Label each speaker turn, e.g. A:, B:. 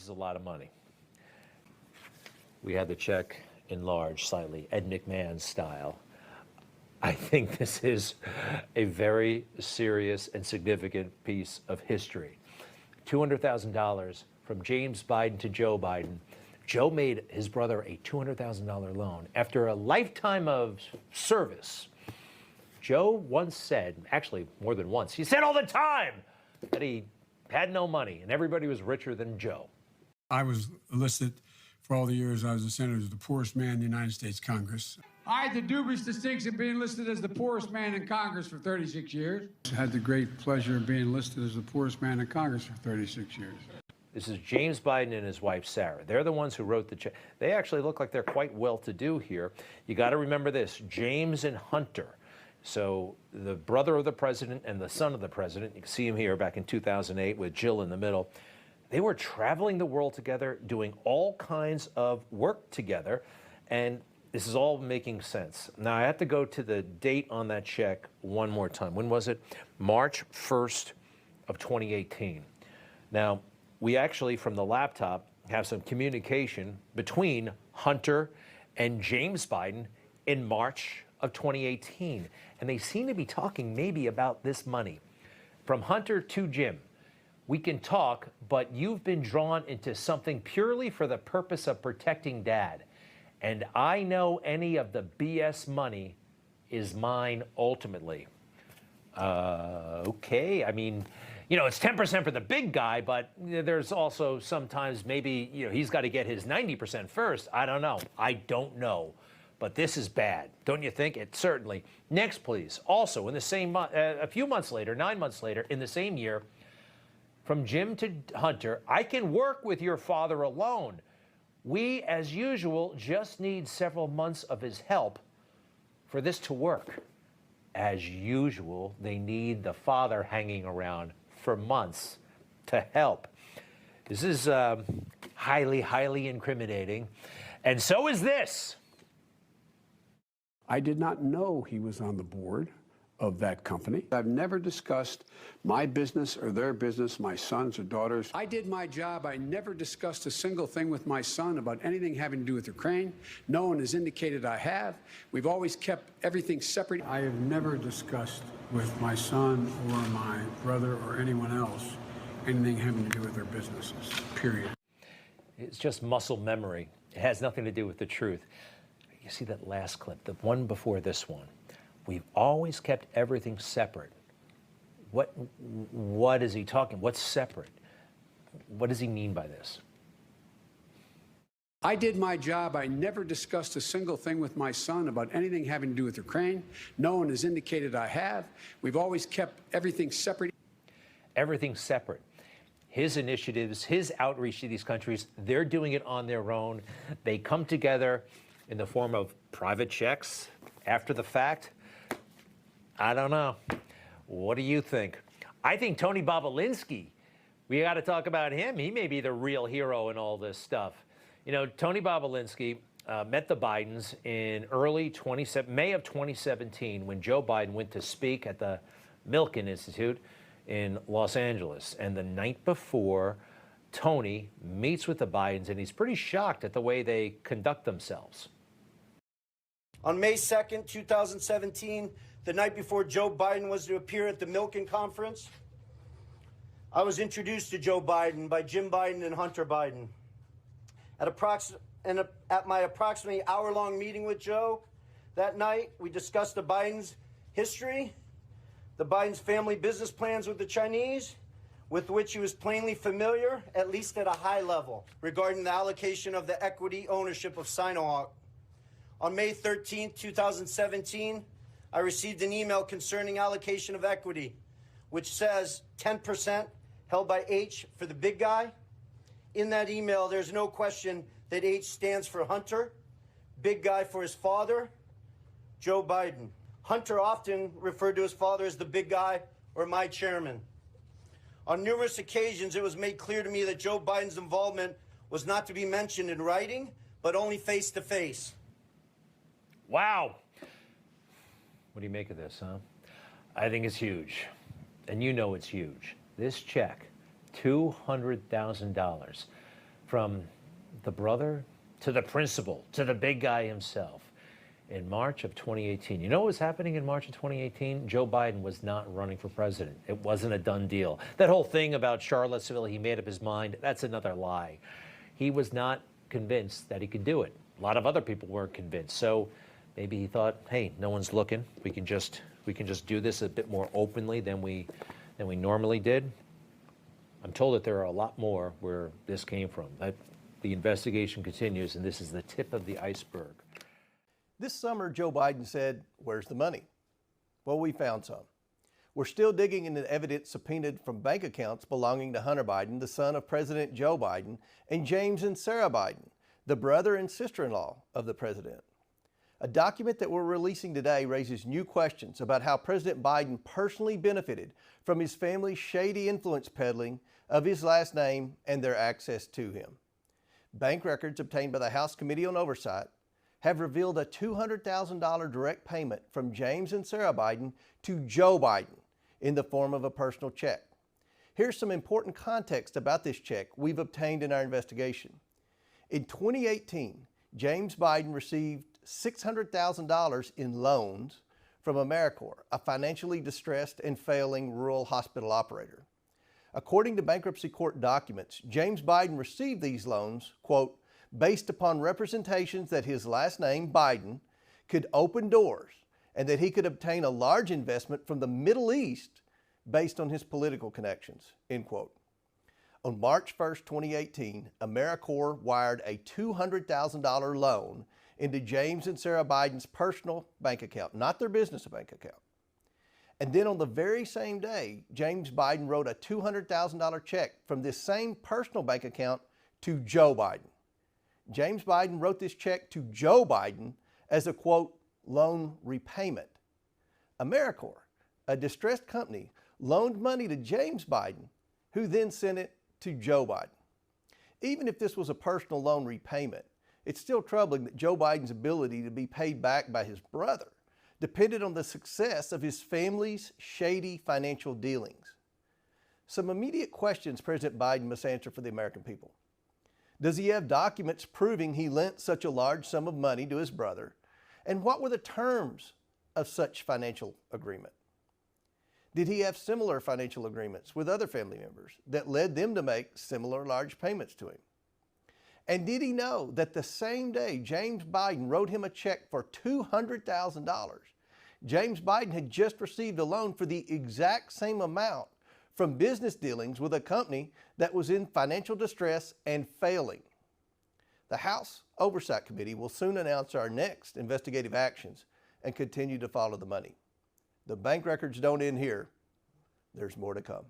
A: is a lot of money. We had the check enlarged slightly, Ed McMahon style. I think this is a very serious and significant piece of history. $200,000 from James Biden to Joe Biden. Joe made his brother a $200,000 loan after a lifetime of service. Joe once said, actually more than once, he said all the time that he had no money and everybody was richer than Joe.
B: I was listed for all the years I was a senator as the poorest man in the United States Congress. I had the dubious distinction of being listed as the poorest man in Congress for 36 years. I had the great pleasure of being listed as the poorest man in Congress for 36 years.
A: This is James Biden and his wife, Sarah. They're the ones who wrote the check. They actually look like they're quite well-to-do here. You got to remember this, James and Hunter. So the brother of the president and the son of the president, you can see him here back in 2008 with Jill in the middle. They were traveling the world together, doing all kinds of work together, and this is all making sense. Now, I have to go to the date on that check one more time. When was it? March 1st of 2018. Now, we actually, from the laptop, have some communication between Hunter and James Biden in March of 2018. And they seem to be talking maybe about this money. From Hunter to Jim, we can talk, but you've been drawn into something purely for the purpose of protecting Dad. And I know any of the BS money is mine ultimately. Okay, I mean, you know, it's 10% for the big guy, but there's also sometimes maybe, you know, he's got to get his 90% first. I don't know. I don't know. But this is bad, don't you think? It certainly. Next, please. Also, in the same month, a few months later, 9 months later, in the same year, from Jim to Hunter, I can work with your father alone. We, as usual, just need several months of his help for this to work. As usual, they need the father hanging around for months to help. This is highly, highly incriminating. And so is this.
B: I did not know he was on the board of that company. I've never discussed my business or their business, my sons or daughters. I did my job. I never discussed a single thing with my son about anything having to do with Ukraine. No one has indicated I have. We've always kept everything separate. I have never discussed with my son or my brother or anyone else anything having to do with their businesses, period.
A: It's just muscle memory. It has nothing to do with the truth. You see that last clip, the one before this one. We've always kept everything separate. What is he talking? What's separate? What does he mean by this?
B: I did my job. I never discussed a single thing with my son about anything having to do with Ukraine. No one has indicated I have. We've always kept everything separate.
A: Everything separate. His initiatives, his outreach to these countries, they're doing it on their own. They come together in the form of private checks after the fact. I don't know. What do you think? I think Tony Bobolinsky, we got to talk about him. He may be the real hero in all this stuff. You know, Tony Bobolinsky met the Bidens in May of 2017 when Joe Biden went to speak at the Milken Institute in Los Angeles. And the night before, Tony meets with the Bidens, and he's pretty shocked at the way they conduct themselves.
C: On May 2nd, 2017, the night before Joe Biden was to appear at the Milken Conference, I was introduced to Joe Biden by Jim Biden and Hunter Biden. At my approximately hour-long meeting with Joe that night, we discussed the Biden's history, the Biden's family business plans with the Chinese, with which he was plainly familiar, at least at a high level, regarding the allocation of the equity ownership of Sinohawk. On May 13, 2017, I received an email concerning allocation of equity, which says 10% held by H for the big guy. In that email, there's no question that H stands for Hunter, big guy for his father, Joe Biden. Hunter often referred to his father as the big guy or my chairman. On numerous occasions, it was made clear to me that Joe Biden's involvement was not to be mentioned in writing, but only face-to-face.
A: Wow. What do you make of this, huh? I think it's huge. And you know it's huge. This check, $200,000 From the brother to the principal to the big guy himself. In March of 2018, you know what was happening in March of 2018? Joe Biden was not running for president. It wasn't a done deal. That whole thing about Charlottesville, he made up his mind, that's another lie. He was not convinced that he could do it. A lot of other people weren't convinced. So maybe he thought, hey, no one's looking. We can just do this a bit more openly than we normally did. I'm told that there are a lot more where this came from. The investigation continues, and this is the tip of the iceberg.
D: This summer, Joe Biden said, "Where's the money?" Well, we found some. We're still digging into evidence subpoenaed from bank accounts belonging to Hunter Biden, the son of President Joe Biden, and James and Sarah Biden, the brother and sister-in-law of the president. A document that we're releasing today raises new questions about how President Biden personally benefited from his family's shady influence peddling of his last name and their access to him. Bank records obtained by the House Committee on Oversight have revealed a $200,000 direct payment from James and Sarah Biden to Joe Biden in the form of a personal check. Here's some important context about this check we've obtained in our investigation. In 2018, James Biden received $600,000 in loans from AmeriCorps, a financially distressed and failing rural hospital operator. According to bankruptcy court documents, James Biden received these loans, quote, based upon representations that his last name, Biden, could open doors and that he could obtain a large investment from the Middle East based on his political connections, end quote. On March 1st, 2018, AmeriCorps wired a $200,000 loan into James and Sarah Biden's personal bank account, not their business bank account. And then on the very same day, James Biden wrote a $200,000 check from this same personal bank account to Joe Biden. James Biden wrote this check to Joe Biden as a, quote, loan repayment. AmeriCorps, a distressed company, loaned money to James Biden, who then sent it to Joe Biden. Even if this was a personal loan repayment, it's still troubling that Joe Biden's ability to be paid back by his brother depended on the success of his family's shady financial dealings. Some immediate questions President Biden must answer for the American people. Does he have documents proving he lent such a large sum of money to his brother? And what were the terms of such financial agreement? Did he have similar financial agreements with other family members that led them to make similar large payments to him? And did he know that the same day James Biden wrote him a check for $200,000, James Biden had just received a loan for the exact same amount from business dealings with a company that was in financial distress and failing? The House Oversight Committee will soon announce our next investigative actions and continue to follow the money. The bank records don't end here. There's more to come.